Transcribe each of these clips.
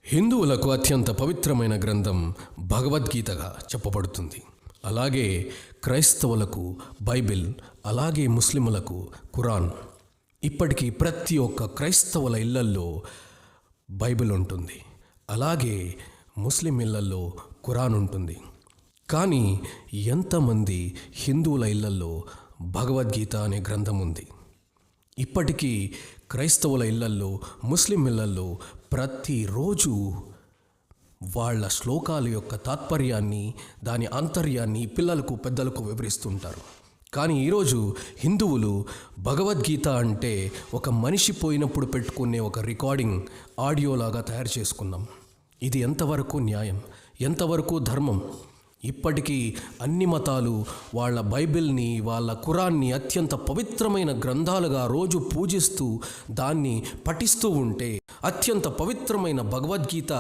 హిందువులకు అత్యంత పవిత్రమైన గ్రంథం భగవద్గీతగా చెప్పబడుతుంది. అలాగే క్రైస్తవులకు బైబిల్, అలాగే ముస్లిములకు ఖురాన్. ఇప్పటికీ ప్రతి ఒక్క క్రైస్తవుల ఇళ్లల్లో బైబిల్ ఉంటుంది, అలాగే ముస్లిం ఇళ్లల్లో ఖురాన్ ఉంటుంది. కానీ ఎంతమంది హిందువుల ఇళ్లల్లో భగవద్గీత అనే గ్రంథం ఉంది? ఇప్పటికీ క్రైస్తవుల ఇళ్లల్లో, ముస్లిం ఇళ్లల్లో ప్రతిరోజు వాళ్ళ శ్లోకాల యొక్క తాత్పర్యాన్ని, దాని ఆంతర్యాన్ని పిల్లలకు, పెద్దలకు వివరిస్తుంటారు. కానీ ఈరోజు హిందువులు భగవద్గీత అంటే ఒక మనిషి పోయినప్పుడు పెట్టుకునే ఒక రికార్డింగ్ ఆడియోలాగా తయారు చేసుకున్నాం. ఇది ఎంతవరకు న్యాయం, ఎంతవరకు ధర్మం? ఇప్పటికీ అన్ని మతాలు వాళ్ళ బైబిల్ని, వాళ్ళ ఖురాన్ని అత్యంత పవిత్రమైన గ్రంథాలుగా రోజు పూజిస్తూ దాన్ని పఠిస్తూ ఉంటే, అత్యంత పవిత్రమైన భగవద్గీత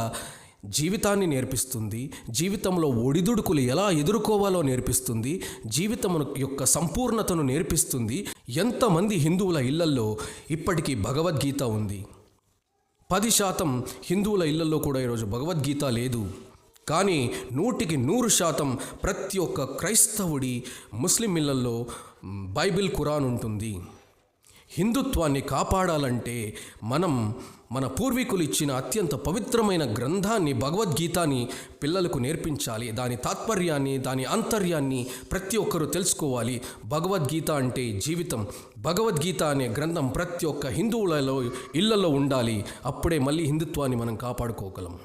జీవితాన్ని నేర్పిస్తుంది, జీవితంలో ఒడిదుడుకులు ఎలా ఎదుర్కోవాలో నేర్పిస్తుంది, జీవితం యొక్క సంపూర్ణతను నేర్పిస్తుంది. ఎంతమంది హిందువుల ఇళ్లల్లో ఇప్పటికీ భగవద్గీత ఉంది? 10% హిందువుల ఇళ్లల్లో కూడా ఈరోజు భగవద్గీత లేదు. కానీ 100% ప్రతి ఒక్క క్రైస్తవుడి, ముస్లిం ఇళ్లల్లో బైబిల్, ఖురాన్ ఉంటుంది. హిందుత్వాన్ని కాపాడాలంటే మనం మన పూర్వీకులు ఇచ్చిన అత్యంత పవిత్రమైన గ్రంథాన్ని, భగవద్గీతని పిల్లలకు నేర్పించాలి. దాని తాత్పర్యాన్ని, దాని ఆంతర్యాన్ని ప్రతి ఒక్కరూ తెలుసుకోవాలి. భగవద్గీత అంటే జీవితం. భగవద్గీత అనే గ్రంథం ప్రతి ఒక్క హిందువులలో ఇళ్లలో ఉండాలి. అప్పుడే మళ్ళీ హిందుత్వాన్ని మనం కాపాడుకోగలం.